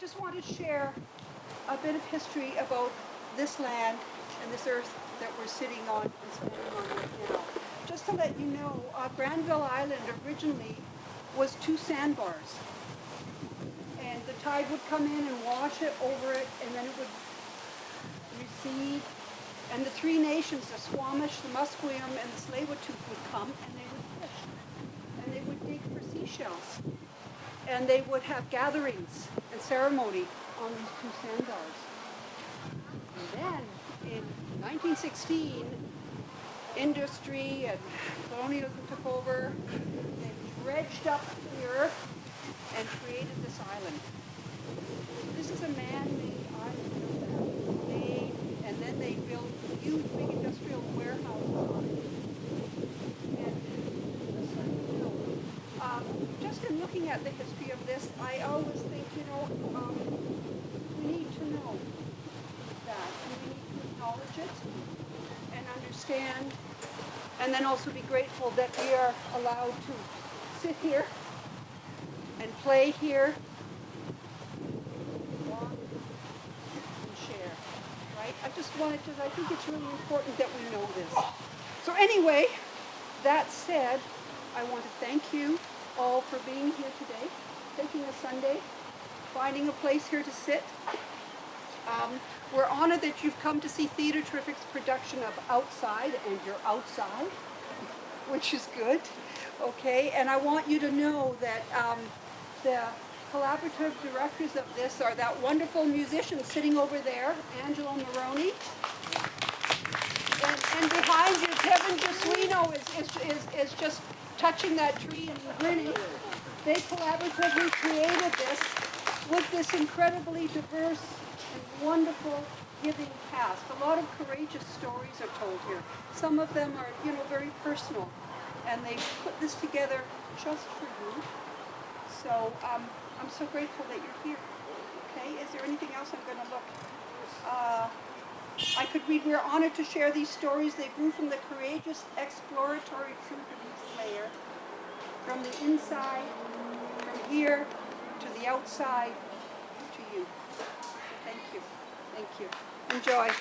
just want to share a bit of history about this land and this earth that we're sitting on and standing on right now. Just to let you know, Granville Island originally was 2 sandbars. And the tide would come in and wash it over it, and then it would recede. And the 3 nations, the Squamish, the Musqueam, and the Tsleil-Waututh would come, and they would fish. And they would dig for seashells. And they would have gatherings and ceremony on these 2 sandbars. And then, in 1916, industry and colonialism took over and dredged up the earth and created this island. This is a man-made island that was made, and then they built huge big industrial warehouses on it. And just so you know, just in looking at the history of this, I always think, we need to know that, and we need to acknowledge it and understand, and then also be grateful that we are allowed to sit here and play here, walk and share, right? I think it's really important that we know this. So anyway, that said, I want to thank you all for being here today, taking a Sunday, finding a place here to sit. We're honored that you've come to see Theatre Terrific's production of Outside, and you're outside, which is good, okay? And I want you to know that the collaborative directors of this are that wonderful musician sitting over there, Angelo Moroni. And behind you, Kevin Jesuino is just touching that tree and grinning. They collaboratively created this with this incredibly diverse and wonderful giving cast. A lot of courageous stories are told here. Some of them are, very personal, and they put this together just for you. So I'm so grateful that you're here. Okay, is there anything else? I'm going to look. I could read, we're honored to share these stories. They grew from the courageous exploratory truth of each player, from the inside, from here, to the outside, to you. Thank you. Thank you. Enjoy.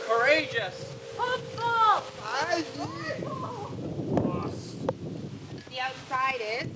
Courageous. Hopeful. Lost. The outside is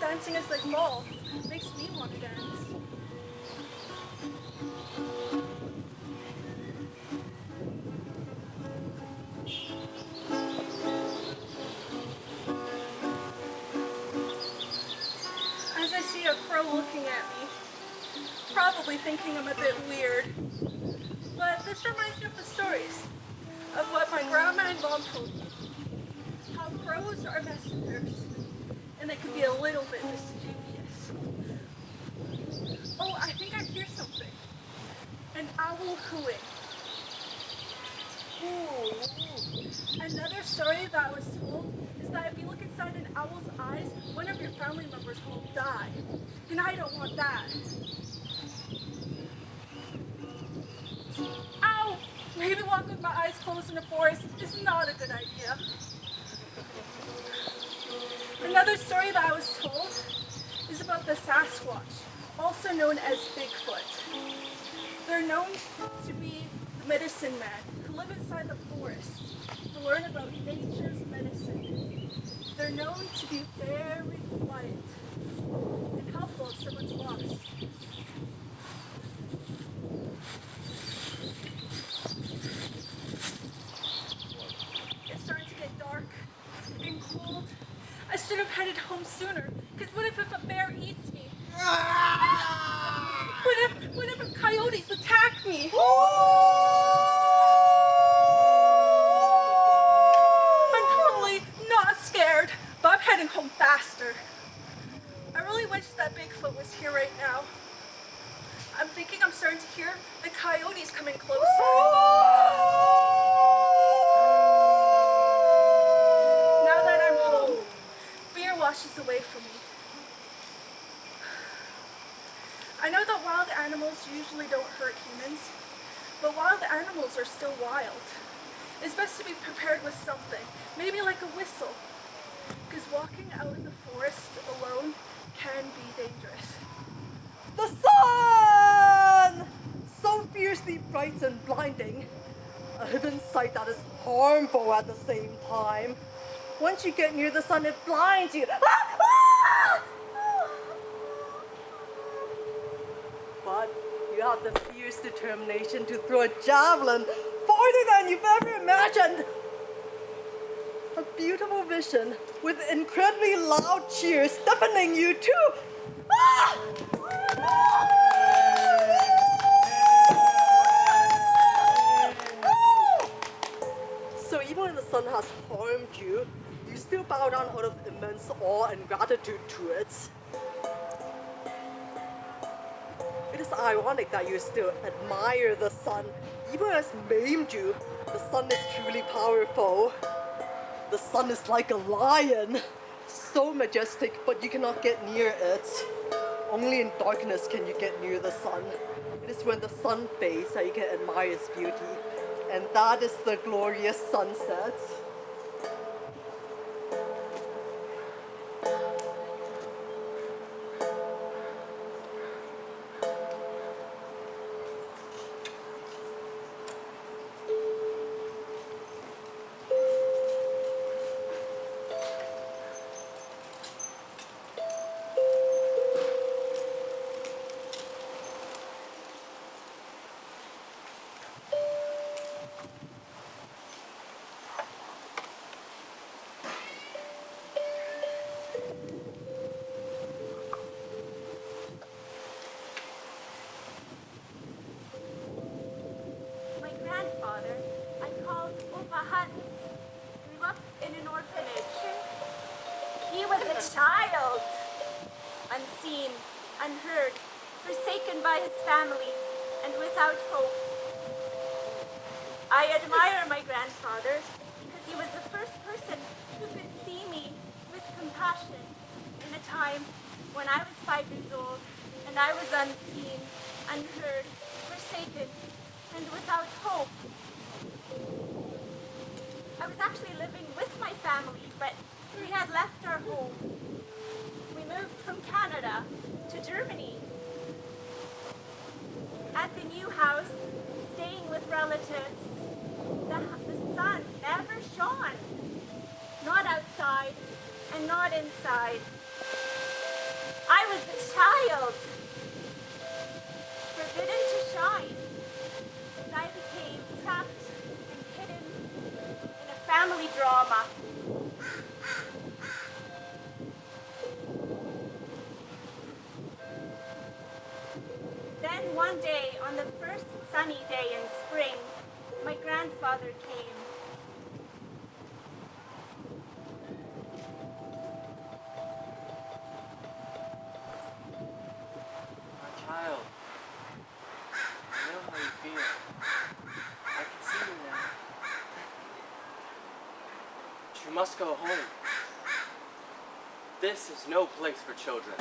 dancing as they fall. Makes me want to dance. As I see a crow looking at me, probably thinking I'm a bit weird. But this reminds me of the stories of what my grandma and mom told me. How crows are messengers, and they can be a little bit mischievous. Oh, I think I hear something. An owl hooing. Ooh. Another story that I was told is that if you look inside an owl's eyes, one of your family members will die. And I don't want that. Ow! Maybe walking with my eyes closed in the forest is not a good idea. Another story that I was told is about the Sasquatch, also known as Bigfoot. They're known to be the medicine man who live inside the forest to learn about nature's medicine. They're known to be very quiet and helpful if someone's lost. It's starting to get dark and cold. I should have headed home sooner, because what if a bear eats me? What if coyotes attack me? I'm totally not scared, but I'm heading home faster. I really wish that Bigfoot was here right now. I'm thinking I'm starting to hear the coyotes coming closer. Now that I'm home, fear washes away from me. I know that wild animals usually don't hurt humans, but wild animals are still wild. It's best to be prepared with something, maybe like a whistle, because walking out in the forest alone can be dangerous. The sun! So fiercely bright and blinding. A hidden sight that is harmful at the same time. Once you get near the sun, it blinds you. But you have the fierce determination to throw a javelin farther than you've ever imagined. A beautiful vision with incredibly loud cheers deafening you too. So even when the sun has harmed you, you still bow down out of immense awe and gratitude to it. It is ironic that you still admire the sun, even when it's maimed you. The sun is truly powerful. The sun is like a lion, so majestic, but you cannot get near it. Only in darkness can you get near the sun. It is when the sun fades that you can admire its beauty, and that is the glorious sunset. Child, unseen, unheard, forsaken by his family, and without hope. I admire my grandfather because he was the first person who could see me with compassion in a time when I was 5 years old and I was unseen, unheard, forsaken, and without hope. I was actually living with my family, but we had left our home. We moved from Canada to Germany. At the new house, staying with relatives, the sun never shone. Not outside and not inside. family drama. Then one day, on the first sunny day in spring, my grandfather came. My child, I know how you feel. I can see you now. But you must go home. This is no place for children.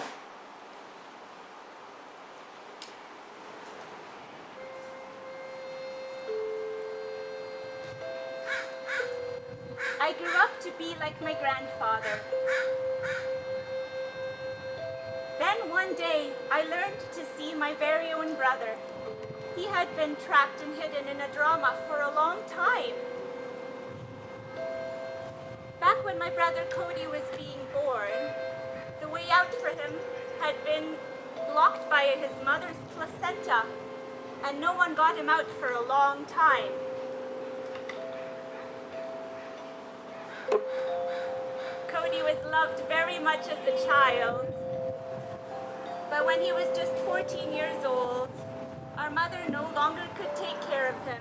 I grew up to be like my grandfather. Then one day, I learned to see my very own brother. He had been trapped and hidden in a drama for a long time. Back when my brother Cody was being born, the way out for him had been blocked by his mother's placenta, and no one got him out for a long time. Cody was loved very much as a child, but when he was just 14 years old, our mother no longer could take care of him,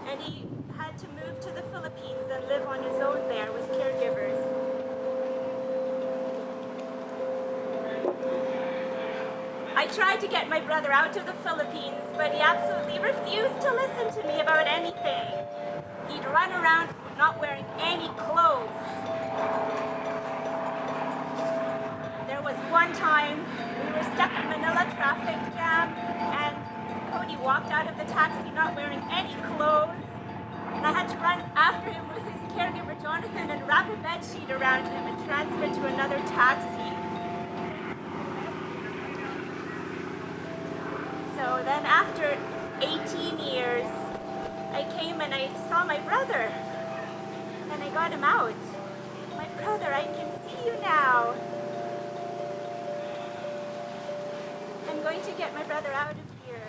and he had to move to the Philippines and live on his own there with caregivers. I tried to get my brother out of the Philippines, but he absolutely refused to listen to me about anything. He'd run around not wearing any clothes. There was one time we were stuck in Manila traffic jam, and Cody walked out of the taxi not wearing any clothes, and I had to run after him with his caregiver Jonathan and wrap a bed sheet around him and transfer to another taxi. So then after 18 years, I came and I saw my brother, and I got him out. My brother, I can see you now. I'm going to get my brother out of here.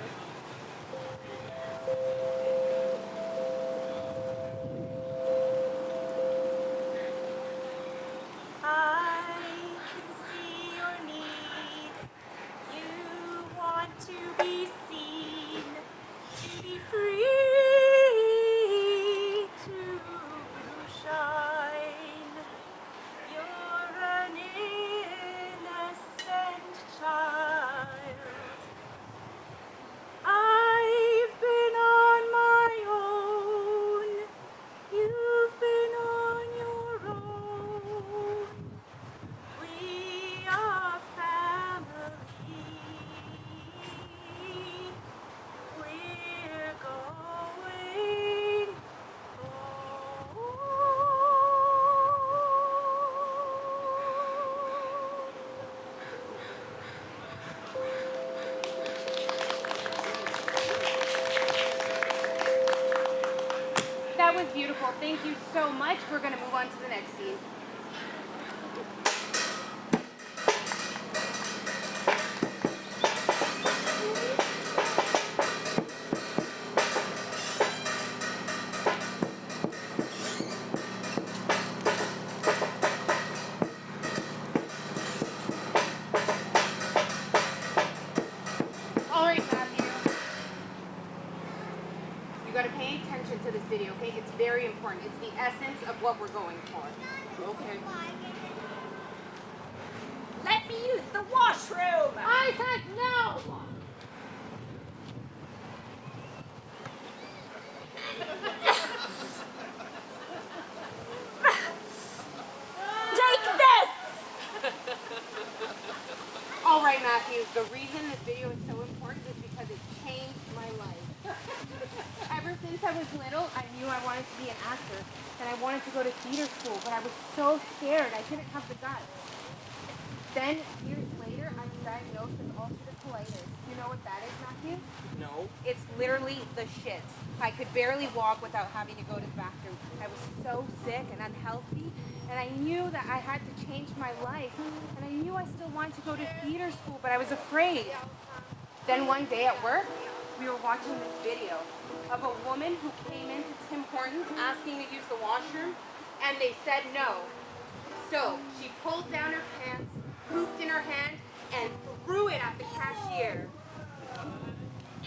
I can see your needs. You want to be seen, to be free, to shine. You're an innocent child. I've been on my own. You've been on your own. We are family. We're going home. That was beautiful. Thank you so much. We're going to move on to the next scene. All right, Matthew. You got to pay attention to this video, okay? It's very important. It's the essence of what we're going for. Okay. Let me use the washroom. I said no! Take this. All right, Matthew. The reason this video is so important is because it changed my life. Ever since I was little, I knew I wanted to be an actor, and I wanted to go to theater school, but I was so scared. I didn't have the guts. Then, years later, I was diagnosed with ulcerative colitis. You know what that is, Matthew? No. It's literally the shits. I could barely walk without having to go to the bathroom. I was so sick and unhealthy, and I knew that I had to change my life. And I knew I still wanted to go to theater school, but I was afraid. Then one day at work, we were watching this video of a woman who came into Tim Hortons asking to use the washroom, and they said no. So she pulled down her pants, pooped in her hand, and threw it at the cashier.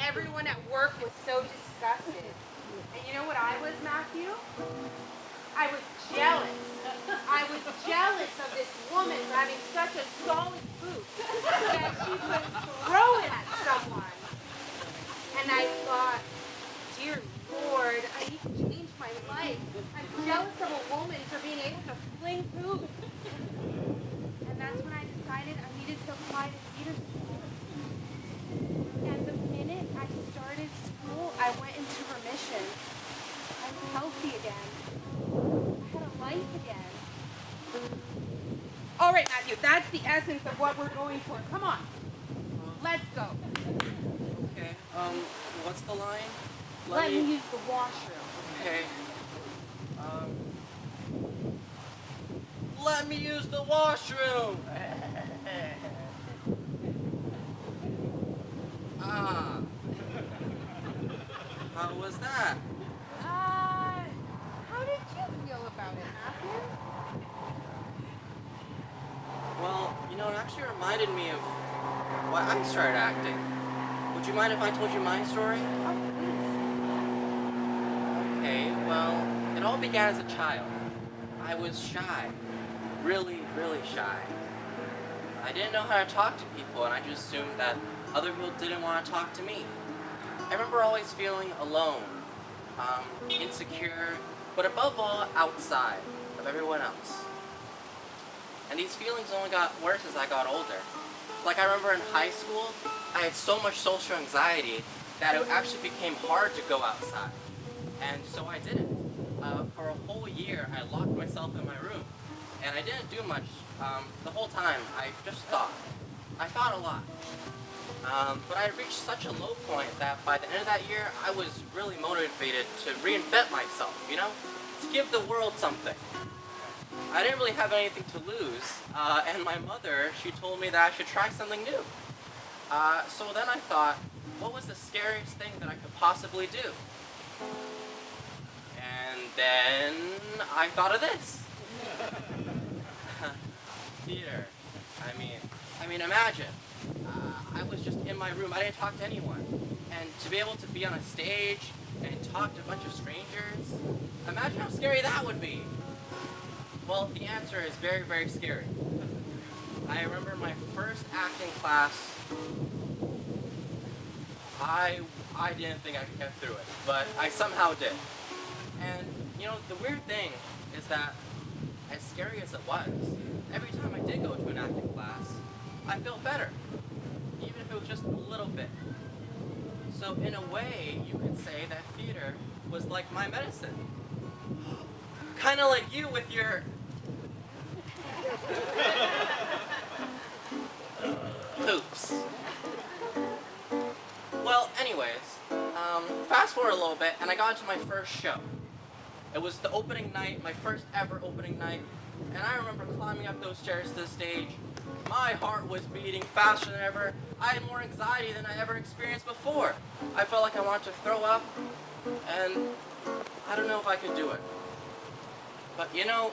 Everyone at work was so disgusted. And you know what I was, Matthew? I was jealous. I was jealous of this woman for having such a solid poop that she could throw it at someone. And I thought, dear Lord, I need to change my life. I'm jealous of a woman for being able to fling poop. And that's when I decided I needed to apply to theater school. And the minute I started school, I went into remission. I was healthy again. I had a life again. All right, Matthew, that's the essence of what we're going for. Come on. Let's go. Okay, what's the line? Let me use the washroom. Okay. Let me use the washroom! Ah. How was that? How did you feel about it, Matthew? Well, you know, it actually reminded me of why I started acting. Would you mind if I told you my story? Oh, Okay, well, it all began as a child. I was shy. Really, really shy. I didn't know how to talk to people, and I just assumed that other people didn't want to talk to me. I remember always feeling alone, insecure, but above all, outside of everyone else. And these feelings only got worse as I got older. Like I remember in high school, I had so much social anxiety that it actually became hard to go outside. And so I didn't. For a whole year, I locked myself in my room. And I didn't do much the whole time. I just thought. I thought a lot. But I reached such a low point that by the end of that year, I was really motivated to reinvent myself, you know? To give the world something. I didn't really have anything to lose, and my mother, she told me that I should try something new. So then I thought, what was the scariest thing that I could possibly do? And then I thought of this. Theater. I mean, imagine. I was just in my room. I didn't talk to anyone. And to be able to be on a stage and talk to a bunch of strangers, imagine how scary that would be. Well, the answer is very, very scary. I remember my first acting class, I didn't think I could get through it, but I somehow did. And, you know, the weird thing is that, as scary as it was, every time I did go to an acting class, I felt better, even if it was just a little bit. So in a way, you could say that theater was like my medicine. Kind of like you with your poops. Well, anyways, fast forward a little bit, and I got into my first show. It was the opening night, my first ever opening night, and I remember climbing up those stairs to the stage. My heart was beating faster than ever. I had more anxiety than I ever experienced before. I felt like I wanted to throw up, and I don't know if I could do it. But you know,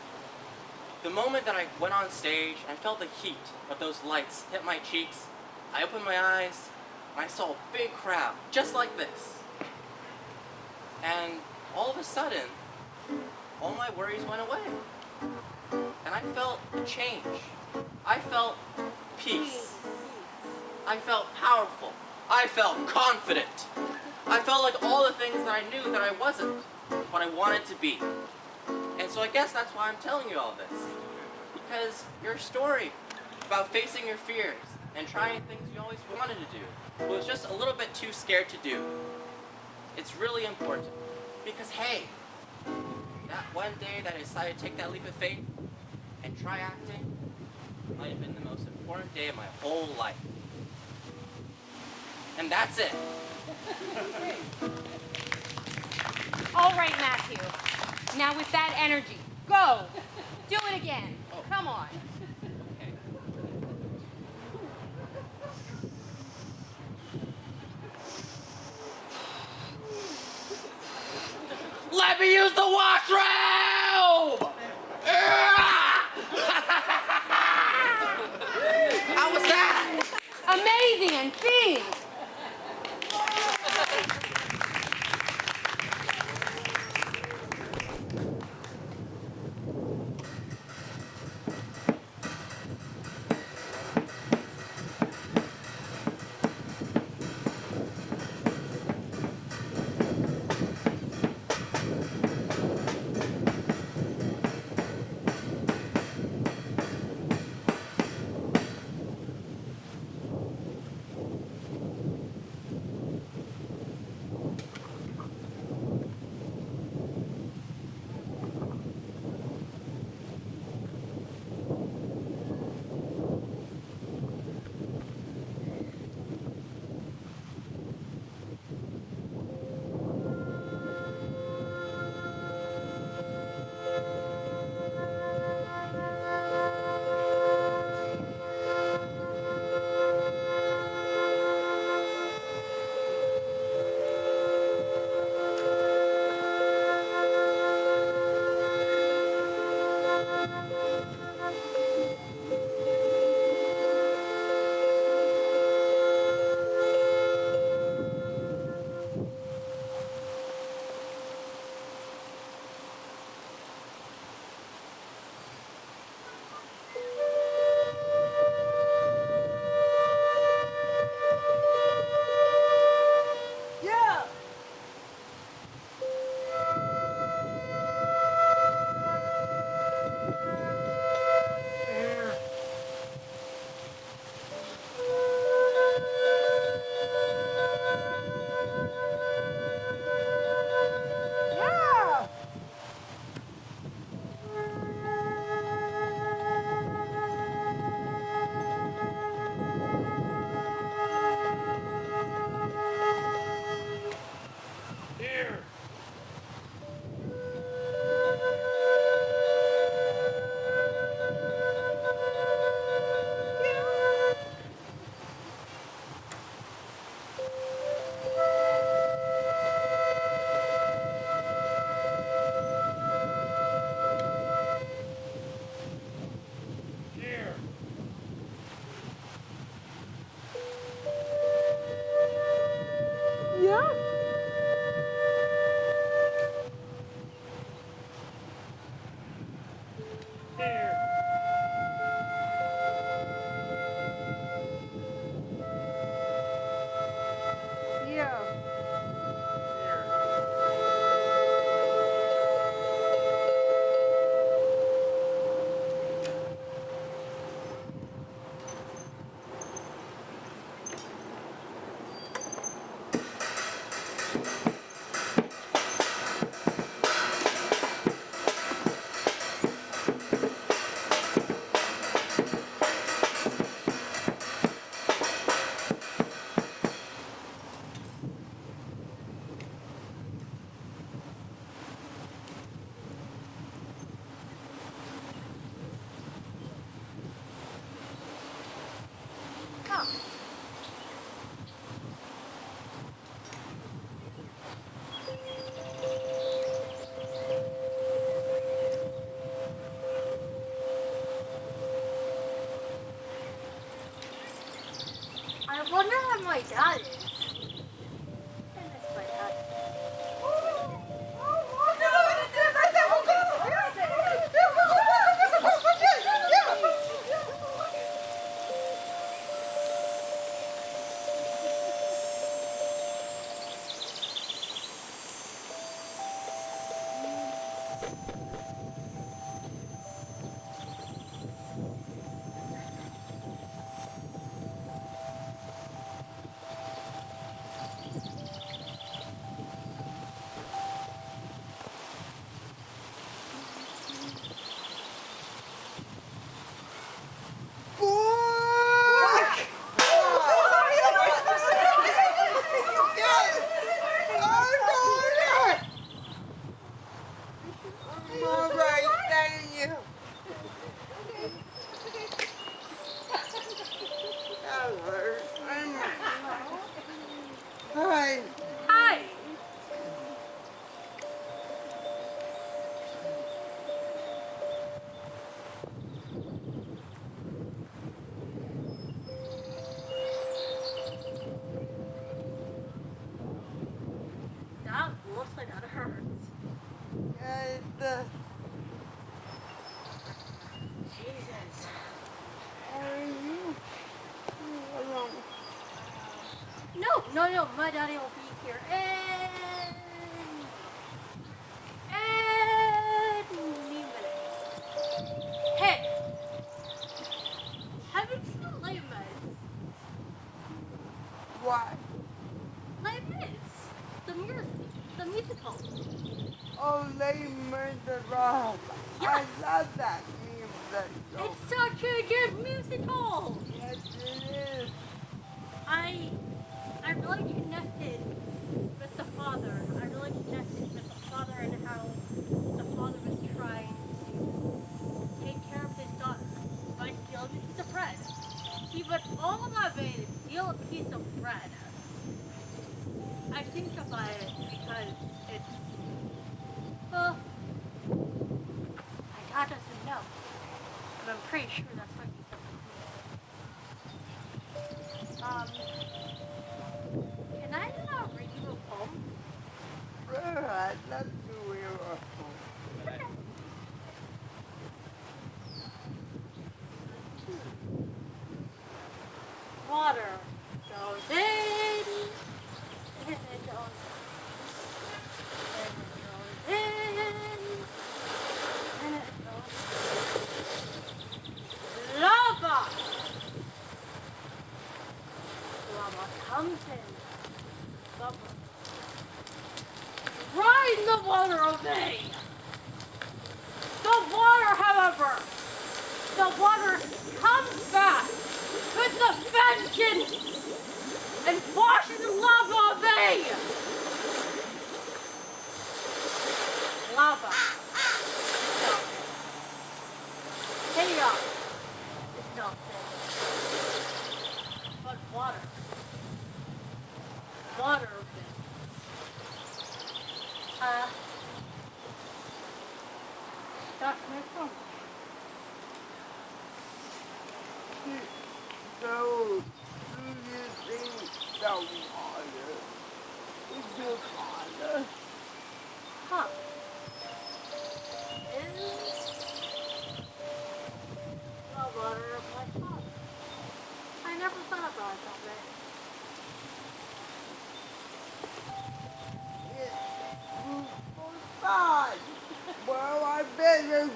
the moment that I went on stage, I felt the heat of those lights hit my cheeks. I opened my eyes, and I saw a big crowd, just like this. And all of a sudden, all my worries went away. And I felt a change. I felt peace. I felt powerful. I felt confident. I felt like all the things that I knew that I wasn't, but I wanted to be. And so I guess that's why I'm telling you all this. Because your story about facing your fears and trying things you always wanted to do was just a little bit too scared to do. It's really important. Because hey, that one day that I decided to take that leap of faith and try acting might have been the most important day of my whole life. And that's it. All right, Matthew. Now with that energy, go. Do it again. Oh. Come on. Okay. Let me use the washroom! Yeah. Yeah. I wonder where my dad is. I miss my dad. Hi. Hi. That looks like that hurts. Jesus. No, my daddy will be here any minute. Hey, haven't you seen Les Mis? What? Les Mis, the musical. Oh, they murdered. Yes. I love that music. It's such a good musical. Yes, it is. I really connected with the father. I really connected with the father and how the father was trying to take care of his daughter by stealing a piece of bread. He went all of it to steal a piece of bread. I think about it because it's, well, my dad doesn't know, but I'm pretty sure that's what he does. Can I read you a poem? Sure, I'd love to hear a poem. Water goes in, and it goes out, and it goes in, and it goes. Lava! Lava comes in, bubbles. Ride the water away! The water, however, the water comes back with a vengeance and washes the lava away! Lava. Chaos is not thing, but water. Water bends. That's my phone. So, do you think the water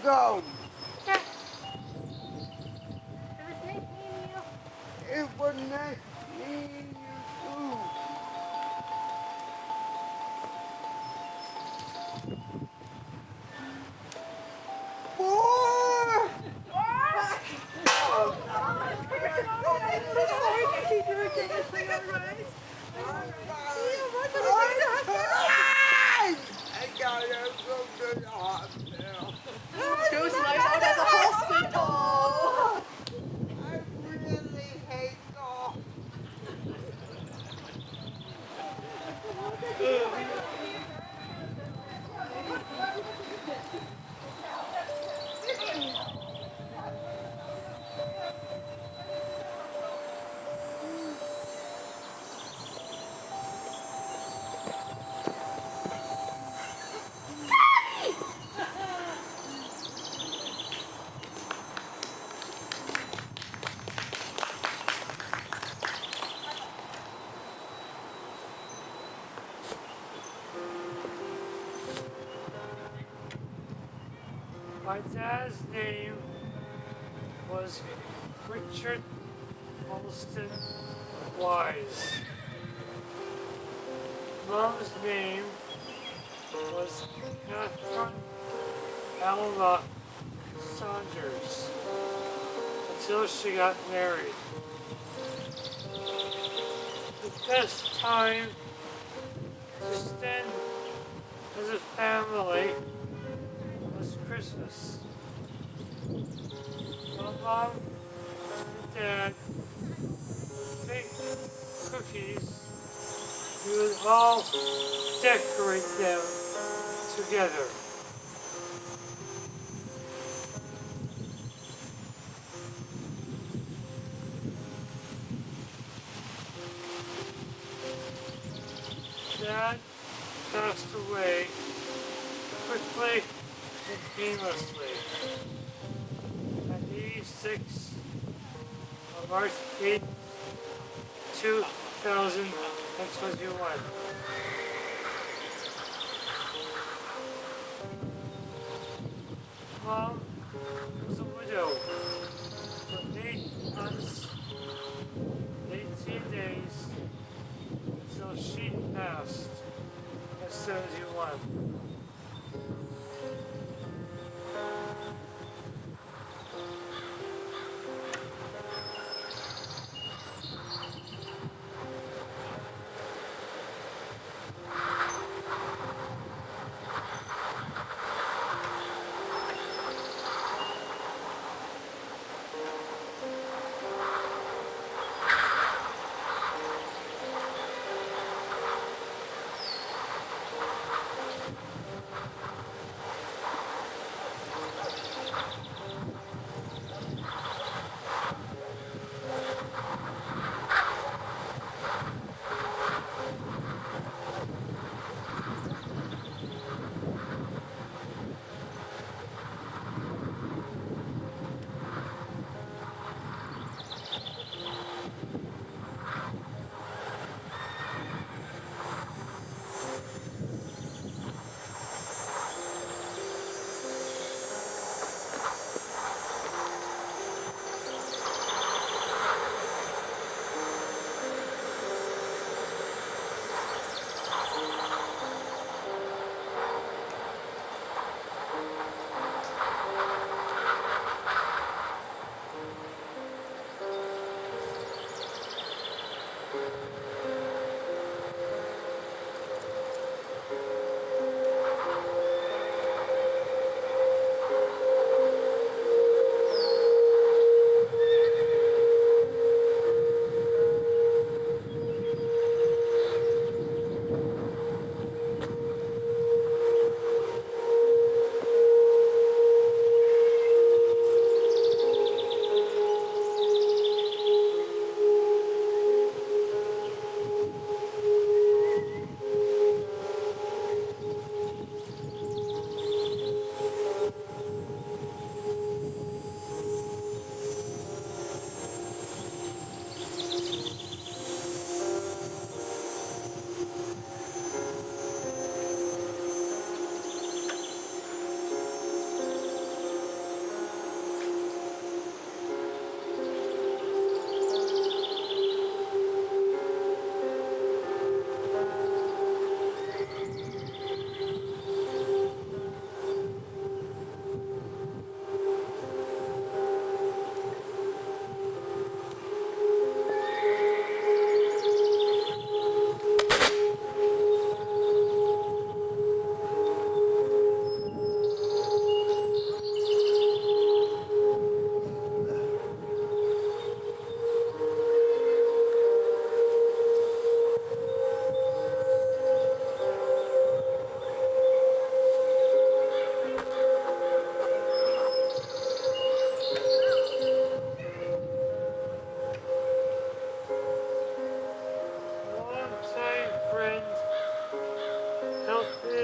go. Okay. It was nice meeting you. It was nice meeting you too. Boy! I got to go to the hospital. Goes night out at the hospital. I really hate golf. My dad's name was Richard Holston Wise. Mom's name was Catherine Alma Saunders until she got married. The best time to spend as a family was Christmas. My mom and dad make cookies. We would all decorate them together. Dad passed away quickly and painlessly at 86 on March 8, 2021. Mom was a widow for 8 months, 18 days until she passed at 71.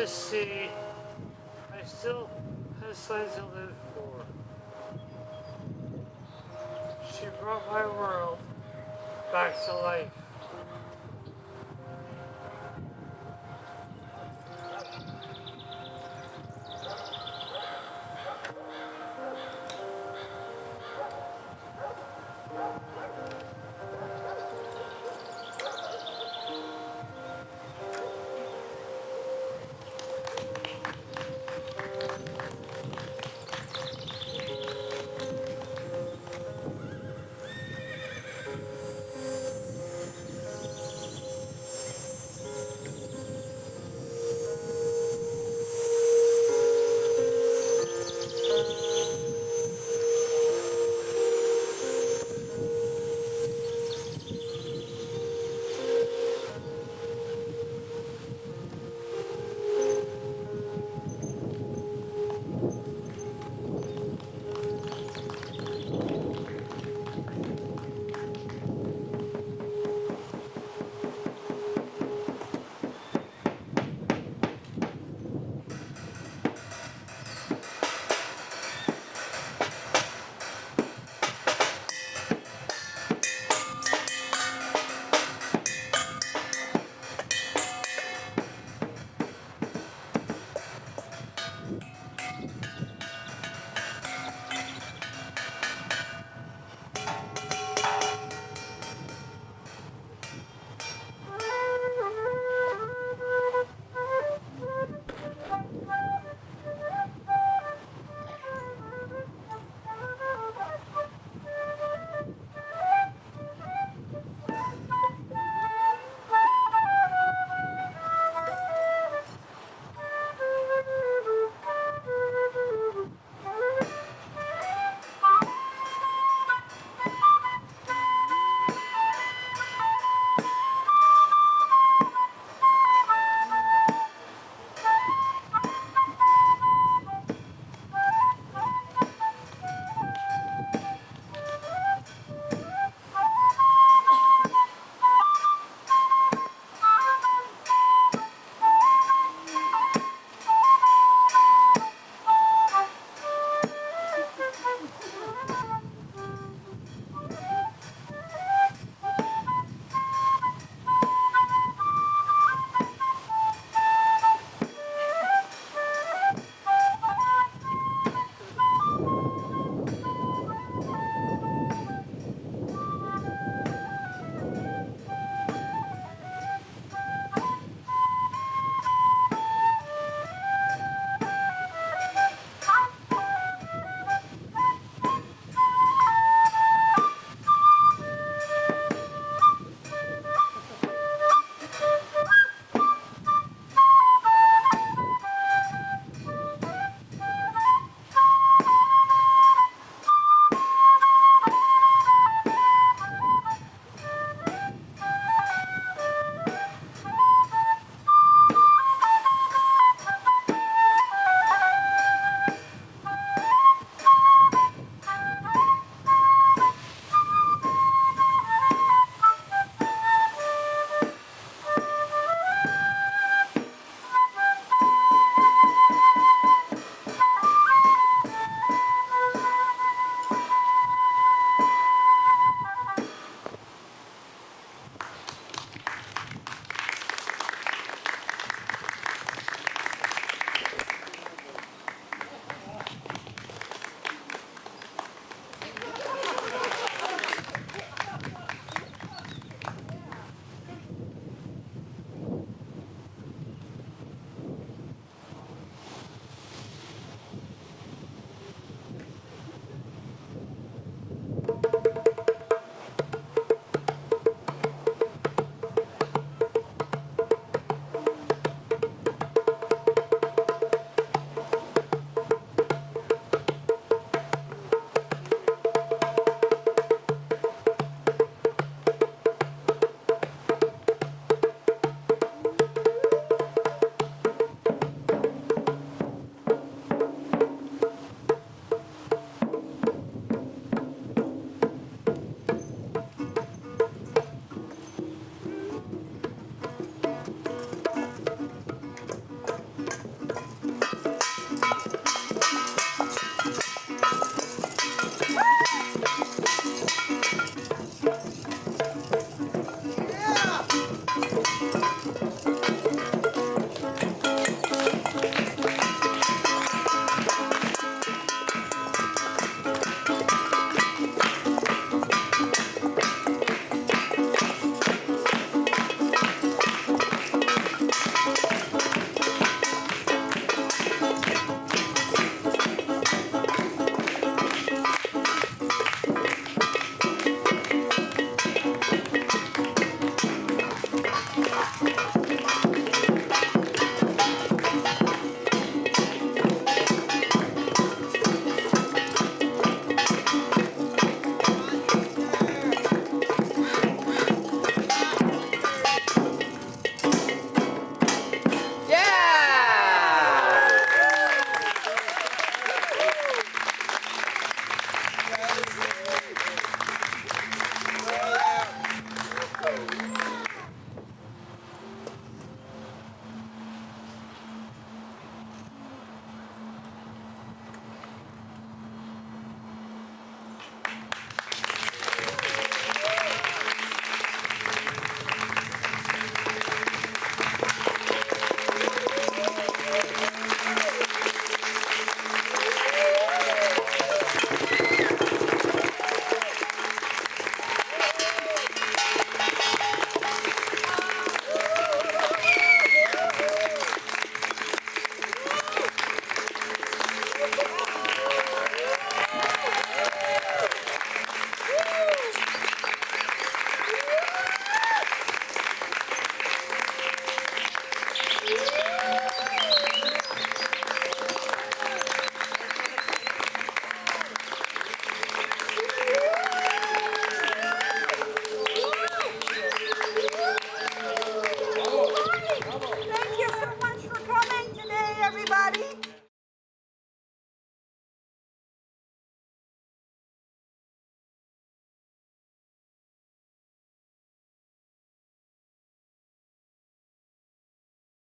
to see I still have something to live for. She brought my world back to life.